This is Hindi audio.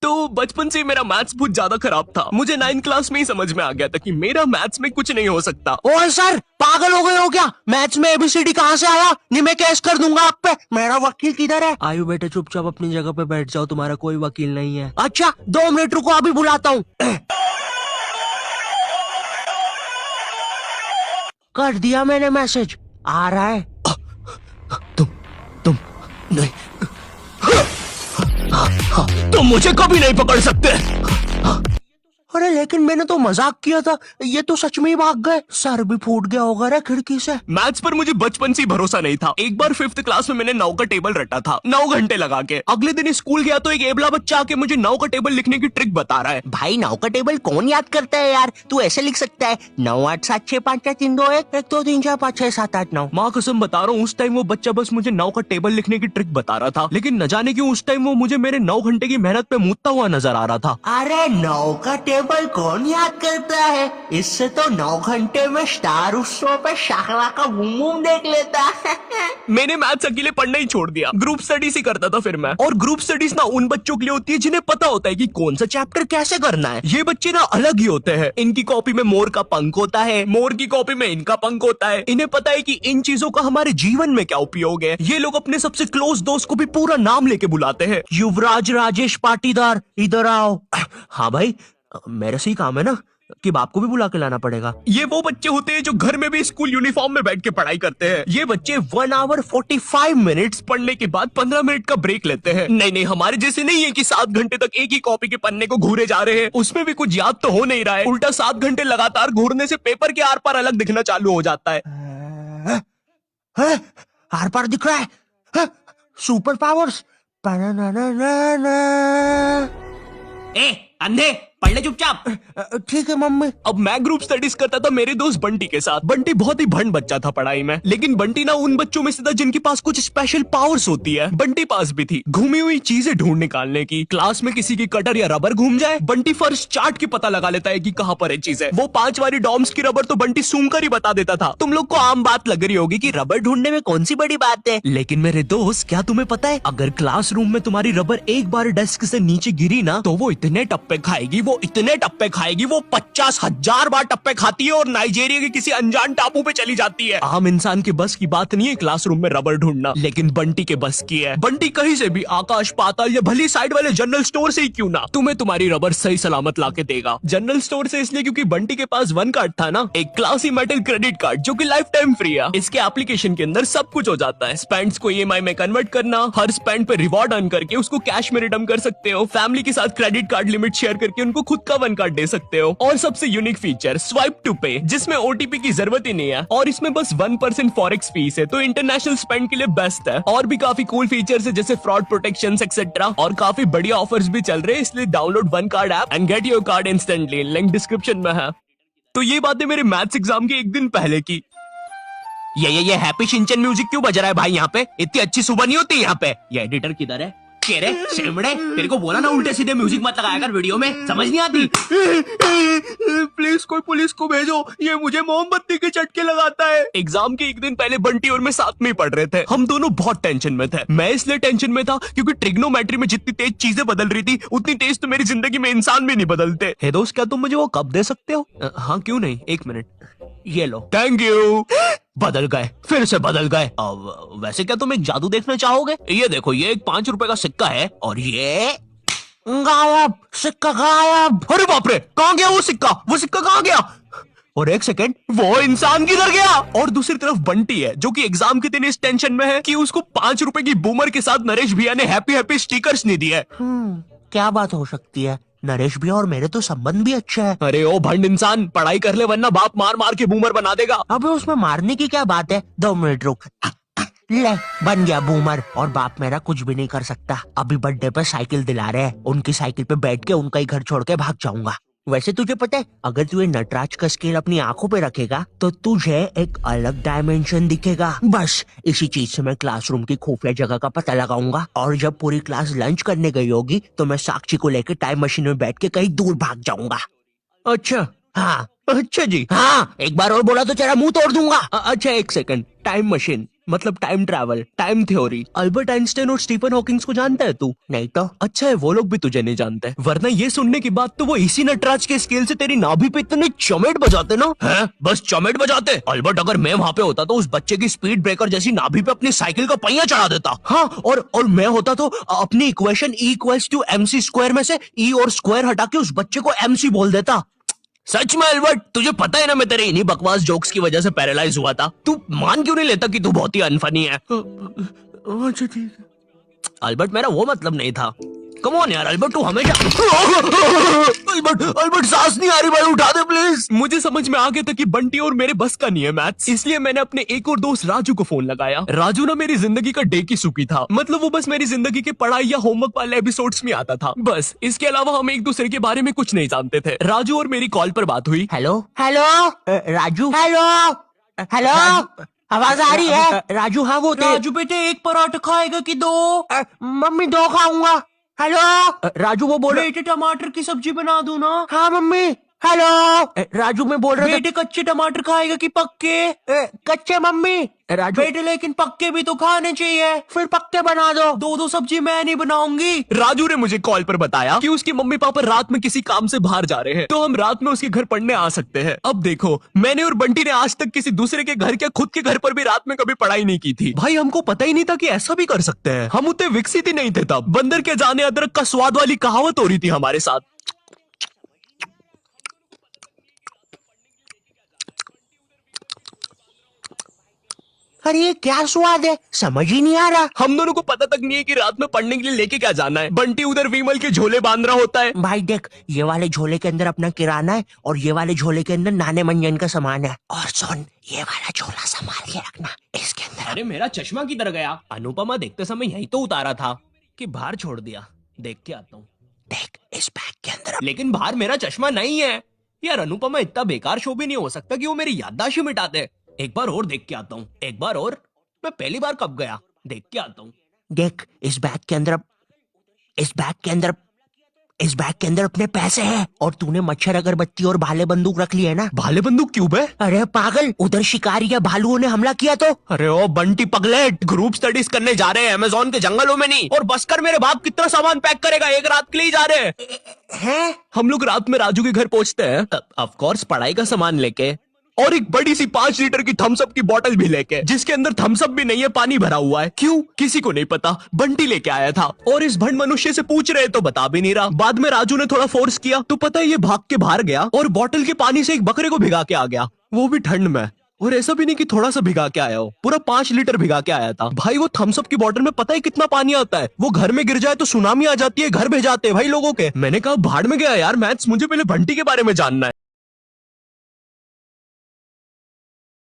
तो बचपन से मेरा मैथ्स बहुत ज्यादा खराब था। मुझे 9th क्लास में ही समझ में आ गया था कि मेरा मैथ्स में कुछ नहीं हो सकता। ओए सर, पागल हो गए हो क्या? मैथ्स में एबीसीडी कहाँ से आया? नहीं, मैं केस कर दूंगा आप पे। मेरा वकील किधर है? आयु बेटे चुपचाप अपनी जगह पे बैठ जाओ, तुम्हारा कोई वकील नहीं है। अच्छा 2 मिनट रुको, अभी बुलाता हूँ। कर दिया मैंने मैसेज, आ रहा है। तुम नहीं, तुम मुझे कभी नहीं पकड़ सकते। अरे लेकिन मैंने तो मजाक किया था, ये तो सच में ही भाग गए। सर भी फूट गया होगा रे खिड़की से। मैथ्स पर मुझे बचपन से ही भरोसा नहीं था। एक बार 5th क्लास में मैंने 9 का टेबल रटा था, 9 घंटे लगा के। अगले दिन स्कूल गया तो एक एबला बच्चा आके मुझे 9 का टेबल लिखने की ट्रिक बता रहा है। भाई 9 का टेबल कौन याद करता है यार? तू ऐसे लिख सकता है 9 8 7 6 5 4 3 2 1 1 2 3 4 5 6 7 8 9। माँ कसम बता रहा हूँ, उस टाइम वो बच्चा बस मुझे 9 का टेबल लिखने की ट्रिक बता रहा था, लेकिन न जाने क्यों उस टाइम वो मुझे मेरे 9 घंटे की मेहनत पे मूतता हुआ नजर आ रहा था। अरे 9 का टेबल कौन याद करता है? इससे तो 9 घंटे में स्टार उत्सव पे शाकला का बूम बूम देख लेता। मैंने मैथ्स अकेले पढ़ना ही छोड़ दिया, ग्रुप स्टडीज ही करता था फिर मैं। और ग्रुप स्टडीज ना उन बच्चों के लिए होती है जिन्हें पता होता है कि कौन सा चैप्टर कैसे करना है। ये बच्चे ना अलग ही होते हैं। इनकी कॉपी में मोर का पंख होता है, मोर की कॉपी में इनका पंख होता है। इन्हें पता है कि इन चीजों का हमारे जीवन में क्या उपयोग है। ये लोग अपने सबसे क्लोज दोस्त को भी पूरा नाम लेके बुलाते हैं। युवराज राजेश पाटीदार, इधर आओ। हाँ भाई, मेरे से ही काम है ना कि बाप को भी बुला के लाना पड़ेगा। ये वो बच्चे होते हैं जो घर में भी स्कूल यूनिफॉर्म में बैठ के पढ़ाई करते हैं। ये बच्चे 1 आवर 45 मिनट्स पढ़ने के बाद 15 मिनट का ब्रेक लेते हैं। नहीं नहीं, हमारे जैसे नहीं है कि 7 घंटे तक एक ही कॉपी के पन्ने को घूरे जा रहे हैं। उसमें भी कुछ याद तो हो नहीं रहा है। उल्टा 7 घंटे लगातार घूरने से पेपर के आर पार अलग दिखना चालू हो जाता है। आर पार दिख रहा है। Super powers. ए अंधे, पढ़ ले चुपचाप। ठीक है मम्मी। अब मैं ग्रुप स्टडीज करता था मेरे दोस्त बंटी के साथ। बंटी बहुत ही भंड बच्चा था पढ़ाई में, लेकिन बंटी ना उन बच्चों में से था जिनके पास कुछ स्पेशल पावर्स होती है। बंटी पास भी थी घूमी हुई चीजें ढूंढ निकालने की। क्लास में किसी की कटर या रबर घूम जाए, बंटी फर्स्ट चार्ट की पता लगा लेता है कि कहाँ पर है चीजें। वो 5 वाली डॉम्स की रबर तो बंटी सूंघ कर ही बता देता था। तुम लोग को आम बात लग रही होगी कि रबर ढूंढने में कौन सी बड़ी बात है, लेकिन मेरे दोस्त क्या तुम्हें पता है, अगर क्लासरूम में तुम्हारी रबर एक बार डेस्क से नीचे गिरी ना तो वो इतने टप्पे खाएगी, वो इतने टप्पे खाएगी, वो 50,000 बार टप्पे खाती है और नाइजीरिया के किसी अनजान टापू पे चली जाती है। आम इंसान के बस की बात नहीं है क्लासरूम में रबर ढूंढना, लेकिन बंटी के बस की है। बंटी कहीं से भी आकाश पाताल या भली साइड वाले जनरल स्टोर से ही क्यों ना तुम्हें तुम्हारी रबर सही सलामत लाके देगा। जनरल स्टोर से इसलिए क्योंकि बंटी के पास 1 कार्ड था ना, एक क्लासी मेटल क्रेडिट कार्ड जो कि लाइफ टाइम फ्री है। इसके एप्लीकेशन के अंदर सब कुछ हो जाता है। स्पेंड्स को ईएमआई में कन्वर्ट करना, हर स्पेंड पे रिवॉर्ड अर्न करके उसको कैश में रिडीम कर सकते हो, फैमिली के साथ क्रेडिट कार्ड लिमिट शेयर करके उनको खुद का 1 कार्ड दे सकते हो, और सबसे यूनिक फीचर स्वाइप टू पे, जिसमें ओटीपी की जरूरत ही नहीं है और इसमें बस 1% फॉरेक्स फीस है, तो इंटरनेशनल स्पेंड के लिए बेस्ट है। और भी काफी कूल फीचर्स है जैसे फ्रॉड प्रोटेक्शन एक्सेट्रा, और काफी बढ़िया ऑफर्स भी चल रहे हैं, इसलिए download 1 card app and get your card instantly. Link description में है। तो ये बातें मेरे मैथ्स एग्जाम के एक दिन पहले की। ये हैप्पी शिनचैन म्यूजिक क्यों बज रहा है भाई यहाँ पे? इतनी अच्छी सुबह नहीं होती यहाँ पे। ये एडिटर किधर है? केरे शेमड़े, तेरे को बोला ना उल्टे सीधे म्यूजिक मत लगाया कर वीडियो में, समझ नहीं आती। प्लीज कोई पुलिस को भेजो, ये मुझे मोमबत्ती के चटके लगाता है। एग्जाम के एक दिन पहले बंटी और मैं साथ में ही पढ़ रहे थे। हम दोनों बहुत टेंशन में थे। मैं इसलिए टेंशन में था क्योंकि ट्रिग्नोमेट्री में जितनी तेज चीजें बदल रही थी उतनी तेज तो मेरी जिंदगी में इंसान भी नहीं बदलते। हे दोस्त, क्या तुम मुझे वो कप दे सकते हो? हाँ क्यों नहीं, 1 मिनट, ये लो। Thank you. बदल गए, फिर से बदल गए। अब वैसे क्या तुम एक जादू देखना चाहोगे? ये देखो, ये एक 5 रुपए का सिक्का है और ये गायब, सिक्का गायब। अरे बाप रे, कहाँ गया वो सिक्का? वो सिक्का कहाँ गया? और 1 सेकंड, वो इंसान किधर गया? और दूसरी तरफ बंटी है जो कि एग्जाम के दिन इस टेंशन में है कि उसको 5 रुपए की बूमर के साथ नरेश भैया ने हैप्पी हैप्पी स्टिकर्स नहीं दिए। क्या बात हो सकती है? नरेश भी और मेरे तो संबंध भी अच्छे हैं। अरे ओ भंड इंसान, पढ़ाई कर ले वरना बाप मार मार के बूमर बना देगा। अबे उसमें मारने की क्या बात है? 2 मिनट रुक। ले, बन गया बूमर, और बाप मेरा कुछ भी नहीं कर सकता। अभी बर्थडे पे साइकिल दिला रहे हैं, उनकी साइकिल पे बैठ के उनका ही घर छोड़ के भाग जाऊंगा। वैसे तुझे पता है, अगर तू ये नटराज का स्केल अपनी आंखों पे रखेगा तो तुझे एक अलग डायमेंशन दिखेगा। बस इसी चीज से मैं क्लासरूम की खुफिया जगह का पता लगाऊंगा, और जब पूरी क्लास लंच करने गई होगी तो मैं साक्षी को लेकर टाइम मशीन में बैठ के कहीं दूर भाग जाऊंगा। अच्छा हाँ अच्छा जी, हाँ, एक बार और बोला तो तेरा मुंह तोड़ दूंगा। अच्छा 1 सेकंड, टाइम मशीन मतलब time travel, time theory. Albert Einstein और स्टीफन हॉकिंग्स को जानता है तू? नहीं तो। अच्छा है वो लोग भी तुझे नहीं जानते, वरना ये सुनने के बाद तो वो इसी नटराज के स्केल से तेरी नाभि पे इतने चमेट बजाते ना। हैं? बस चमेट बजाते? अल्बर्ट अगर मैं वहाँ पे होता तो उस बच्चे की स्पीड ब्रेकर जैसी नाभि पे अपनी साइकिल का पहिया चढ़ा देता। हाँ, और मैं होता तो अपनी इक्वेशन E = mc² में से E और स्क्वायर हटा के उस बच्चे को MC बोल देता। सच में अल्बर्ट, तुझे पता है ना मैं तेरे इन्हीं बकवास जोक्स की वजह से पैरालाइज हुआ था। तू मान क्यों नहीं लेता कि तू बहुत ही अनफनी है? अच्छा ठीक है। अल्बर्ट मेरा वो मतलब नहीं था। कम ऑन यार अल्बर्ट, तू हमेशा अल्बर्ट सांस नहीं आ रही भाई, उठा दे प्लीज। मुझे समझ में आ गया था कि बंटी और मेरे बस का नहीं है मैथ्स, इसलिए मैंने अपने एक और दोस्त राजू को फोन लगाया। राजू ना मेरी जिंदगी का डे की सुखी था, मतलब वो बस मेरी जिंदगी के पढ़ाई या होमवर्क वाले एपिसोड्स में आता था, बस इसके अलावा हम एक दूसरे के बारे में कुछ नहीं जानते थे। राजू और मेरी कॉल पर बात हुई। Hello hello Raju, hello hello, आवाज आ रही है? राजू, हाँ वो राजू बेटे, एक पराठा खाएगा कि दो? मम्मी 2 खाऊंगा। हेलो राजू, वो बोल रहे बेटे टमाटर की सब्जी बना दूं ना? हाँ मम्मी। हेलो राजू, मैं बोल रहा था बेटे कच्चे टमाटर खाएगा कि पक्के? कच्चे मम्मी। राजू बेटे लेकिन पक्के भी तो खाने चाहिए। फिर पक्के बना दो। दो सब्जी मैं नहीं बनाऊंगी। राजू ने मुझे कॉल पर बताया कि उसकी मम्मी पापा रात में किसी काम से बाहर जा रहे हैं, तो हम रात में उसके घर पढ़ने आ सकते हैं। अब देखो, मैंने और बंटी ने आज तक किसी दूसरे के घर, क्या खुद के घर पर भी रात में कभी पढ़ाई नहीं की थी। भाई हमको पता ही नहीं था कि ऐसा भी कर सकते हैं, हम उतने विकसित ही नहीं थे तब। बंदर के जाने अदरक का स्वाद वाली कहावत हो रही थी हमारे साथ। अरे ये क्या स्वाद है, समझ ही नहीं आ रहा। हम दोनों को पता तक नहीं है कि रात में पढ़ने के लिए लेके क्या जाना है। बंटी उधर विमल के झोले बांध रहा होता है। भाई देख, ये वाले झोले के अंदर अपना किराना है और ये वाले झोले के अंदर नाने मंजन का सामान है। और सुन, ये वाला झोला संभाल के रखना, इसके अंदर। अरे मेरा चश्मा किधर गया? अनुपमा देखते समय यही तो उतारा था कि बाहर छोड़ दिया। देख के आता हूँ। देख, इस बैग के अंदर। लेकिन बाहर मेरा चश्मा नहीं है यार। अनुपमा इतना बेकार शो भी नहीं हो सकता कि वो मेरी याददाश्त ही मिटा दे। एक बार और देख के आता हूँ, एक बार और। मैं पहली बार कब गया? देख के आता हूँ। देख, इस बैग के अंदर अपने पैसे हैं। और तूने मच्छर अगरबत्ती और भाले बंदूक रख ली है ना? भाले बंदूक क्यों बे? अरे पागल, उधर शिकारी या भालुओं ने हमला किया तो। अरे ओ बंटी पगलेट, ग्रुप स्टडीज करने जा रहे हैं अमेज़न के जंगलों में नहीं। और बस कर मेरे बाप कितना सामान पैक करेगा, एक रात के लिए जा रहे हैं। हम लोग रात में राजू के घर पहुंचते हैं, ऑफ कोर्स पढ़ाई का सामान लेके, और एक बड़ी सी 5 लीटर की थम्स अप की बोतल भी लेके, जिसके अंदर थम्स अप भी नहीं है, पानी भरा हुआ है। क्यों? किसी को नहीं पता, बंटी लेके आया था। और इस भंड मनुष्य से पूछ रहे तो बता भी नहीं रहा। बाद में राजू ने थोड़ा फोर्स किया तो पता है ये भाग के बाहर गया और बोतल के पानी से एक बकरे को भिगा के आ गया, वो भी ठंड में। और ऐसा भी नहीं कि थोड़ा सा भिगा के आया हो, पूरा 5 लीटर भिगा के आया था। भाई वो थम्स अप की बोतल में पता है कितना पानी आता है? वो घर में गिर जाए तो सुनामी आ जाती है, घर भेजाते हैं भाई लोगों के। मैंने कहा भाड़ में गया यार मैथ्स, मुझे पहले बंटी के बारे में जानना है।